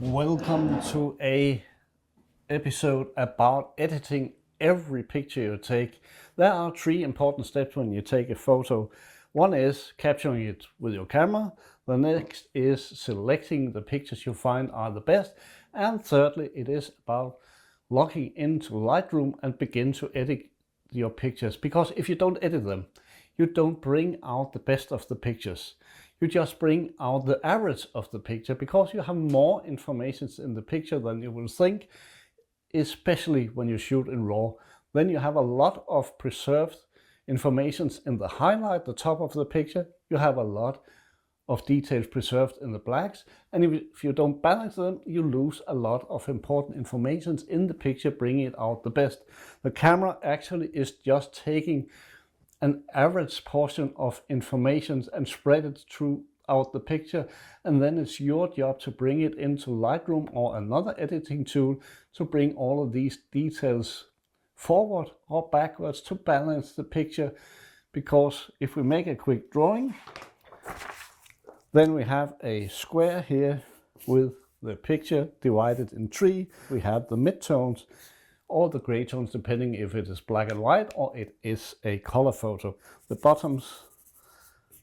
Welcome to a episode about editing every picture you take. There are three important steps when you take a photo. One is capturing it with your camera. The next is selecting the pictures you find are the best. And thirdly, it is about logging into Lightroom and begin to edit your pictures. Because if you don't edit them, you don't bring out the best of the pictures. You just bring out the average of the picture because you have more information in the picture than you will think, especially when you shoot in RAW. Then you have a lot of preserved information in the highlight, the top of the picture. You have a lot of details preserved in the blacks, and if you don't balance them, you lose a lot of important information in the picture, bringing it out the best. The camera actually is just taking an average portion of information and spread it throughout the picture, and then it's your job to bring it into Lightroom or another editing tool to bring all of these details forward or backwards to balance the picture. Because if we make a quick drawing, then we have a square here with the picture divided in three. We have the midtones or the gray tones, depending if it is black and white or it is a color photo. The bottom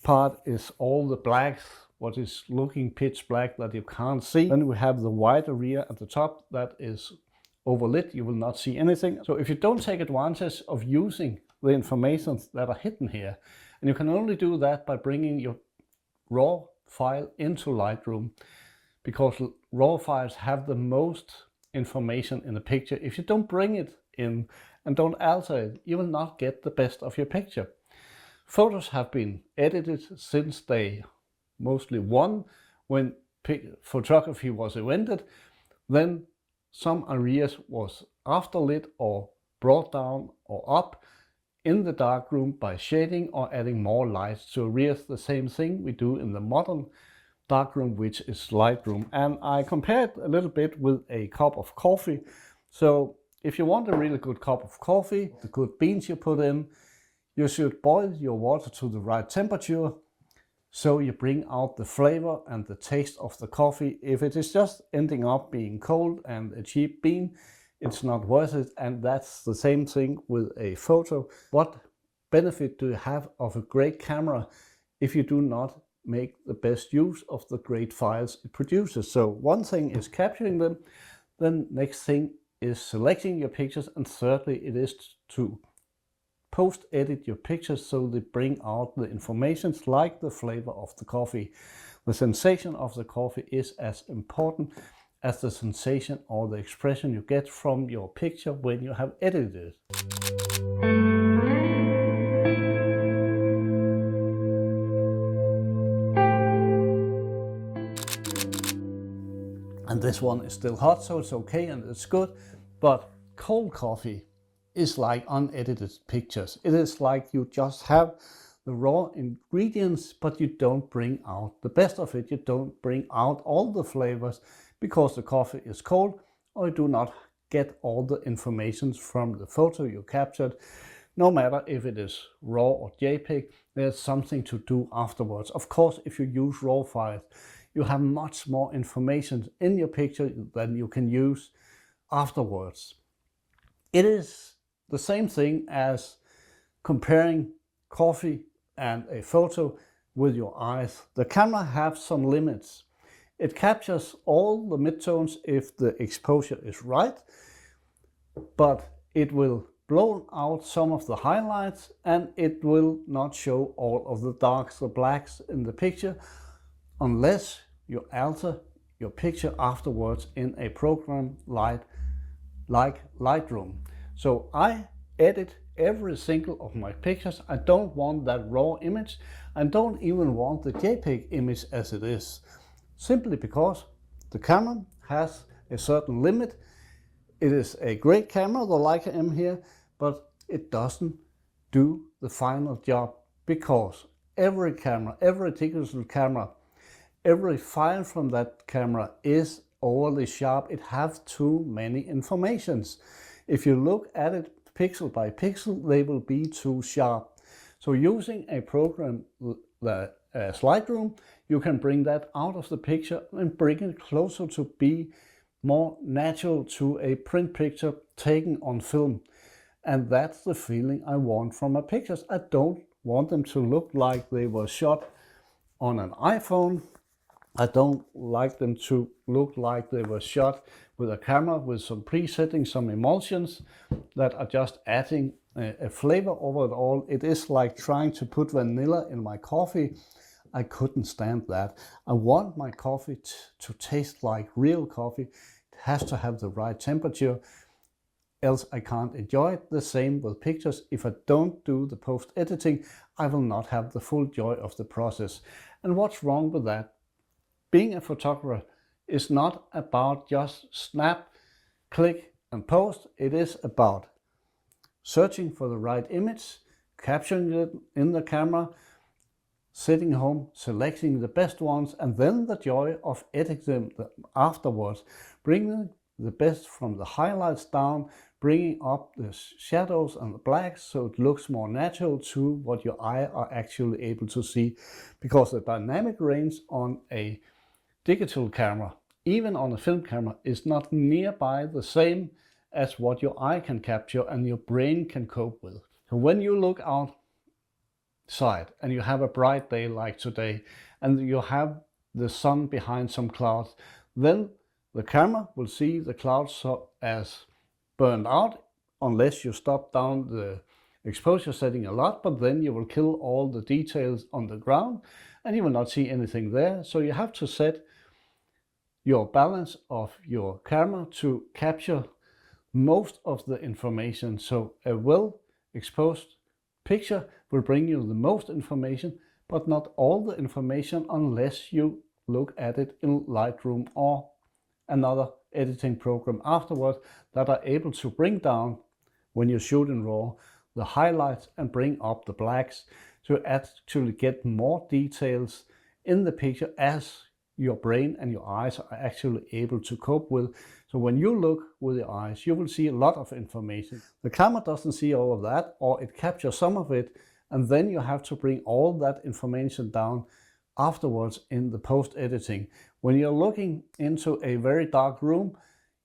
part is all the blacks, what is looking pitch black that you can't see. Then we have the white area at the top that is overlit, you will not see anything. So if you don't take advantage of using the information that are hidden here, and you can only do that by bringing your RAW file into Lightroom, because RAW files have the most information in the picture. If you don't bring it in and don't alter it, you will not get the best of your picture. Photos have been edited since day mostly one, when photography was invented. Then some areas was afterlit or brought down or up in the darkroom by shading or adding more lights to areas. The same thing we do in the modern darkroom, which is Lightroom. And I compared a little bit with a cup of coffee. So if you want a really good cup of coffee, the good beans you put in, you should boil your water to the right temperature so you bring out the flavor and the taste of the coffee. If it is just ending up being cold and a cheap bean, it's not worth it. And that's the same thing with a photo. What benefit do you have of a great camera if you do not make the best use of the great files it produces? So one thing is capturing them, then next thing is selecting your pictures, and thirdly it is to post edit your pictures so they bring out the information like the flavor of the coffee. The sensation of the coffee is as important as the sensation or the expression you get from your picture when you have edited it. And this one is still hot, so it's okay and it's good. But cold coffee is like unedited pictures. It is like you just have the raw ingredients, but you don't bring out the best of it. You don't bring out all the flavors because the coffee is cold, or you do not get all the information from the photo you captured. No matter if it is RAW or JPEG, there's something to do afterwards. Of course, if you use RAW files, you have much more information in your picture than you can use afterwards. It is the same thing as comparing coffee and a photo with your eyes. The camera has some limits. It captures all the midtones if the exposure is right, but it will blow out some of the highlights and it will not show all of the darks, the blacks in the picture, unless you alter your picture afterwards in a program like Lightroom. So I edit every single of my pictures. I don't want that raw image. I don't even want the JPEG image as it is, simply because the camera has a certain limit. It is a great camera, the Leica M here, but it doesn't do the final job, because every camera, every digital camera, every file from that camera is overly sharp. It has too many informations. If you look at it pixel by pixel, they will be too sharp. So using a program as Lightroom, you can bring that out of the picture and bring it closer to be more natural to a print picture taken on film. And that's the feeling I want from my pictures. I don't want them to look like they were shot on an iPhone. I don't like them to look like they were shot with a camera with some presetting, some emulsions that are just adding a flavor over it all. It is like trying to put vanilla in my coffee. I couldn't stand that. I want my coffee to taste like real coffee. It has to have the right temperature, else I can't enjoy it. The same with pictures. If I don't do the post-editing, I will not have the full joy of the process. And what's wrong with that? Being a photographer is not about just snap, click and post. It is about searching for the right image, capturing it in the camera, sitting home, selecting the best ones, and then the joy of editing them afterwards, bringing the best from the highlights down, bringing up the shadows and the blacks so it looks more natural to what your eye are actually able to see. Because the dynamic range on a digital camera, even on a film camera, is not nearby the same as what your eye can capture and your brain can cope with. So when you look outside and you have a bright day like today and you have the sun behind some clouds, then the camera will see the clouds as burned out unless you stop down the exposure setting a lot, but then you will kill all the details on the ground and you will not see anything there. So you have to set your balance of your camera to capture most of the information. So a well exposed picture will bring you the most information, but not all the information unless you look at it in Lightroom or another editing program afterwards that are able to bring down, when you shoot in RAW, the highlights and bring up the blacks to actually get more details in the picture as your brain and your eyes are actually able to cope with. So when you look with your eyes, you will see a lot of information. The camera doesn't see all of that, or it captures some of it, and then you have to bring all that information down afterwards in the post-editing. When you're looking into a very dark room,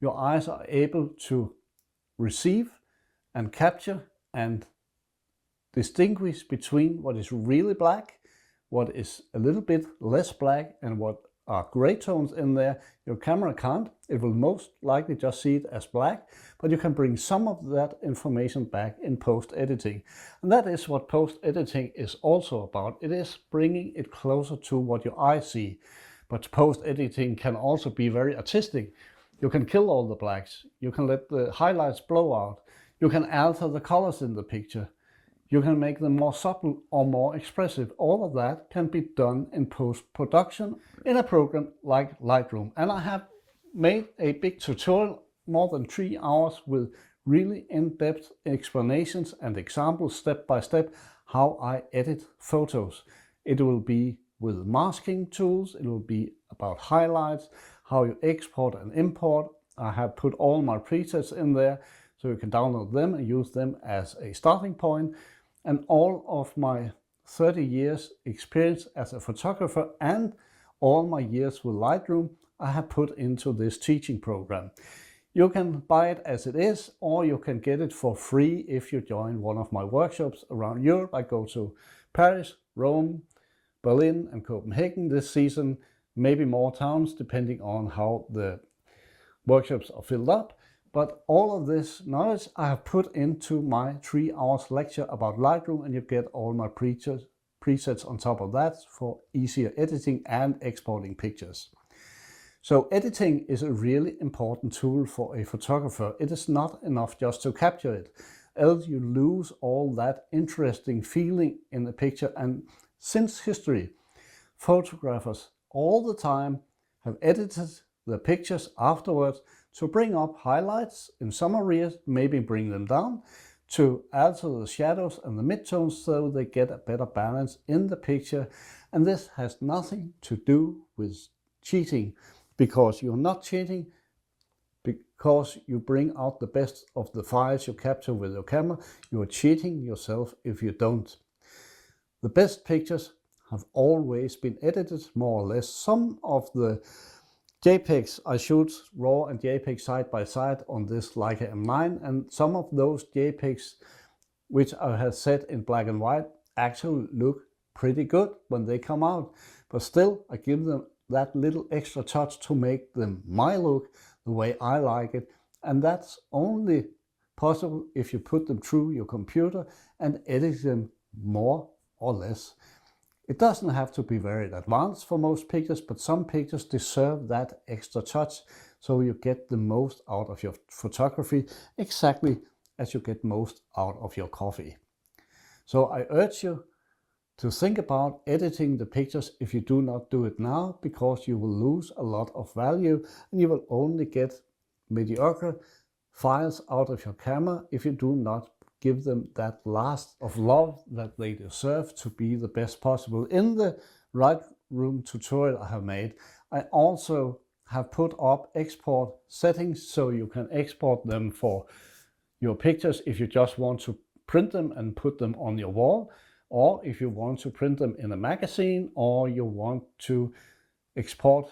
your eyes are able to receive and capture and distinguish between what is really black, what is a little bit less black, and what are gray tones in there. Your camera can't. It will most likely just see it as black, but you can bring some of that information back in post-editing. And that is what post-editing is also about. It is bringing it closer to what your eyes see. But post-editing can also be very artistic. You can kill all the blacks. You can let the highlights blow out. You can alter the colors in the picture. You can make them more subtle or more expressive. All of that can be done in post-production in a program like Lightroom. And I have made a big tutorial, more than 3 hours, with really in-depth explanations and examples step by step how I edit photos. It will be with masking tools. It will be about highlights, how you export and import. I have put all my presets in there so you can download them and use them as a starting point. And all of my 30 years experience as a photographer and all my years with Lightroom, I have put into this teaching program. You can buy it as it is, or you can get it for free if you join one of my workshops around Europe. I go to Paris, Rome, Berlin and Copenhagen this season, maybe more towns depending on how the workshops are filled up. But all of this knowledge I have put into my 3 hours lecture about Lightroom, and you get all my presets on top of that for easier editing and exporting pictures. So editing is a really important tool for a photographer. It is not enough just to capture it, else you lose all that interesting feeling in the picture. And since history, photographers all the time have edited the pictures afterwards to bring up highlights in some areas, maybe bring them down, to alter the shadows and the midtones so they get a better balance in the picture. And this has nothing to do with cheating, because you're not cheating because you bring out the best of the files you capture with your camera. You are cheating yourself if you don't. The best pictures have always been edited more or less. Some of the JPEGs I shoot RAW and JPEG side by side on this Leica M9, and some of those JPEGs which I have set in black and white actually look pretty good when they come out, but still I give them that little extra touch to make them my look, the way I like it, and that's only possible if you put them through your computer and edit them more or less. It doesn't have to be very advanced for most pictures, but some pictures deserve that extra touch so you get the most out of your photography, exactly as you get most out of your coffee. So I urge you to think about editing the pictures if you do not do it now, because you will lose a lot of value and you will only get mediocre files out of your camera if you do not give them that last of love that they deserve to be the best possible. In the Lightroom tutorial I have made, I also have put up export settings so you can export them for your pictures if you just want to print them and put them on your wall, or if you want to print them in a magazine, or you want to export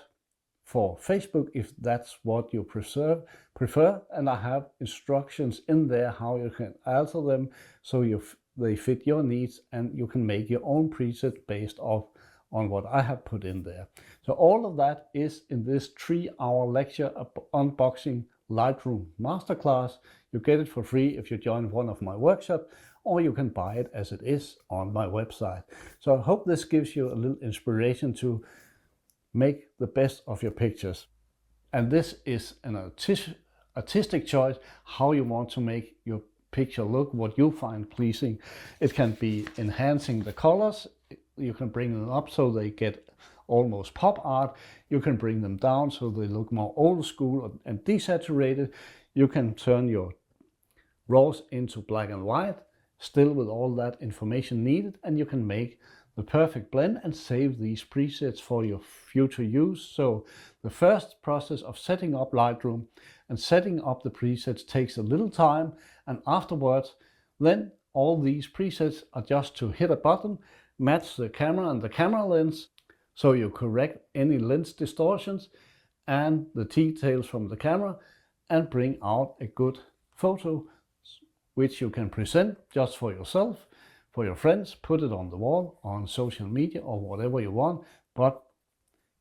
for Facebook if that's what you prefer. And I have instructions in there how you can alter them so they fit your needs, and you can make your own preset based on what I have put in there. So all of that is in this 3-hour lecture unboxing Lightroom masterclass. You get it for free if you join one of my workshops, or you can buy it as it is on my website. So I hope this gives you a little inspiration to make the best of your pictures. And this is an artistic choice, how you want to make your picture look, what you find pleasing. It can be enhancing the colors. You can bring them up so they get almost pop art. You can bring them down so they look more old school and desaturated. You can turn your RAWs into black and white, still with all that information needed, and you can make the perfect blend and save these presets for your future use. So the first process of setting up Lightroom and setting up the presets takes a little time, and afterwards then all these presets are just to hit a button, match the camera and the camera lens, so you correct any lens distortions and the details from the camera and bring out a good photo which you can present just for yourself, for your friends, put it on the wall, on social media or whatever you want. But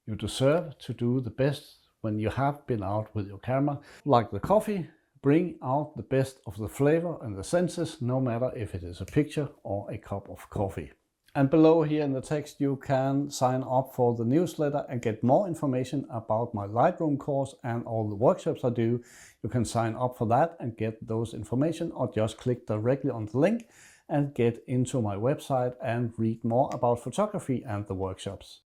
you deserve to do the best when you have been out with your camera. Like the coffee, bring out the best of the flavor and the senses, no matter if it is a picture or a cup of coffee. And below here in the text you can sign up for the newsletter and get more information about my Lightroom course and all the workshops I do. You can sign up for that and get those information, or just click directly on the link and get into my website and read more about photography and the workshops.